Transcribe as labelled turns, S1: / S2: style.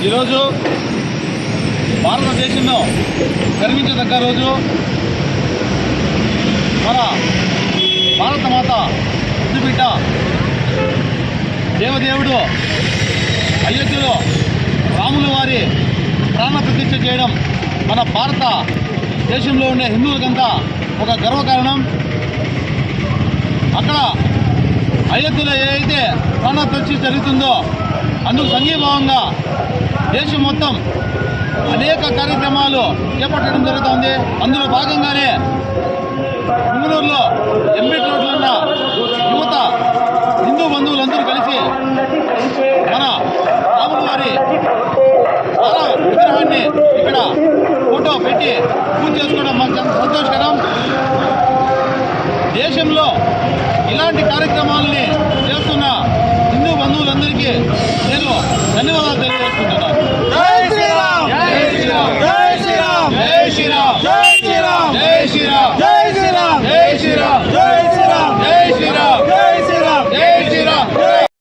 S1: ఈరోజు భారతదేశంలో గర్వించదగ్గ రోజు. మన భారతమాత ముద్దుబిడ్డ దేవదేవుడు అయోధ్యలో రాములు వారి ప్రాణ ప్రతిష్ఠ చేయడం మన భారత దేశంలో ఉండే హిందువులకంతా ఒక గర్వకారణం. అక్కడ అయోధ్యలో ఏదైతే ప్రాణ ప్రతిష్ఠ జరుగుతుందో అందుకు సంఘీభావంగా దేశం మొత్తం అనేక కార్యక్రమాలు చేపట్టడం జరుగుతుంది. అందులో భాగంగానే పుంగనూరులో ఎంబీ రోడ్లో ఉన్న యువత హిందూ బంధువులందరూ కలిసి మన రాముల వారి విగ్రహాన్ని ఇక్కడ ఫోటో పెట్టి పూజ చేసుకోవడం మాకు చాలా సంతోషకరం. దేశంలో ఇలాంటి కార్యక్రమాలని చేస్తున్న